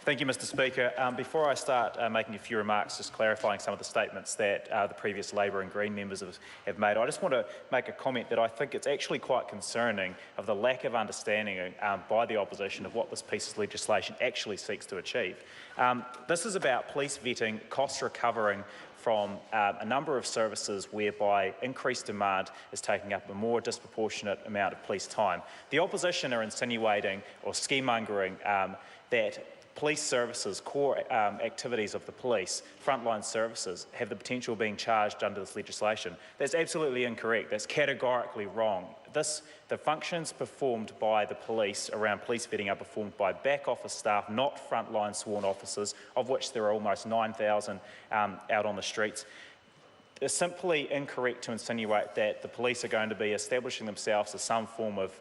Thank you, Mr Speaker. Before I start making a few remarks, just clarifying some of the statements that the previous Labor and Green members have made, I just want to make a comment that I think it's actually quite concerning of the lack of understanding by the opposition of what this piece of legislation actually seeks to achieve. This is about police vetting, cost recovering from a number of services whereby increased demand is taking up a more disproportionate amount of police time. The opposition are insinuating or scaremongering that police services, core activities of the police, frontline services, have the potential of being charged under this legislation. That's absolutely incorrect. That's categorically wrong. The functions performed by the police around police vetting are performed by back office staff, not frontline sworn officers, of which there are almost 9,000 out on the streets. It's simply incorrect to insinuate that the police are going to be establishing themselves as some form of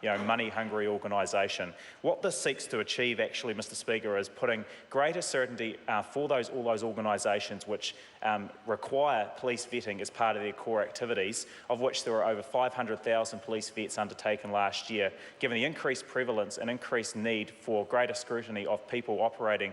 money-hungry organisation. What this seeks to achieve, actually, Mr Speaker, is putting greater certainty for all those organisations which require police vetting as part of their core activities, of which there were over 500,000 police vets undertaken last year, given the increased prevalence and increased need for greater scrutiny of people operating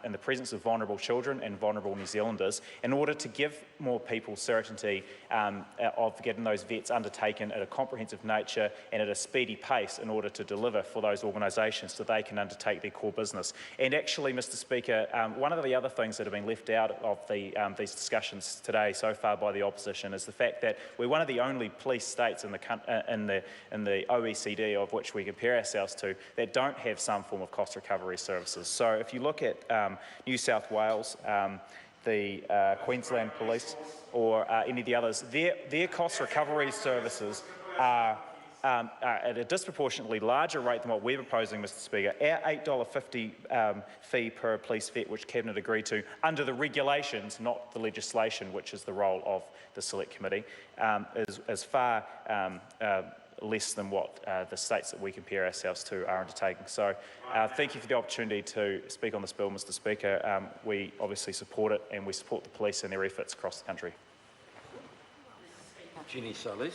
in the presence of vulnerable children and vulnerable New Zealanders, in order to give more people certainty of getting those vets undertaken at a comprehensive nature and at a speedy pace in order to deliver for those organisations so they can undertake their core business. And actually, Mr Speaker, one of the other things that have been left out of these discussions today so far by the opposition is the fact that we're one of the only police states in the OECD of which we compare ourselves to that don't have some form of cost recovery services. So if you look at New South Wales, the Queensland Police or any of the others, their cost recovery services are at a disproportionately larger rate than what we're proposing, Mr Speaker. Our $8.50 fee per police vet, which Cabinet agreed to under the regulations, not the legislation, which is the role of the Select Committee, is far less than what the states that we compare ourselves to are undertaking. So thank you for the opportunity to speak on this bill, Mr Speaker. We obviously support it, and we support the police and their efforts across the country. Jenny Solis.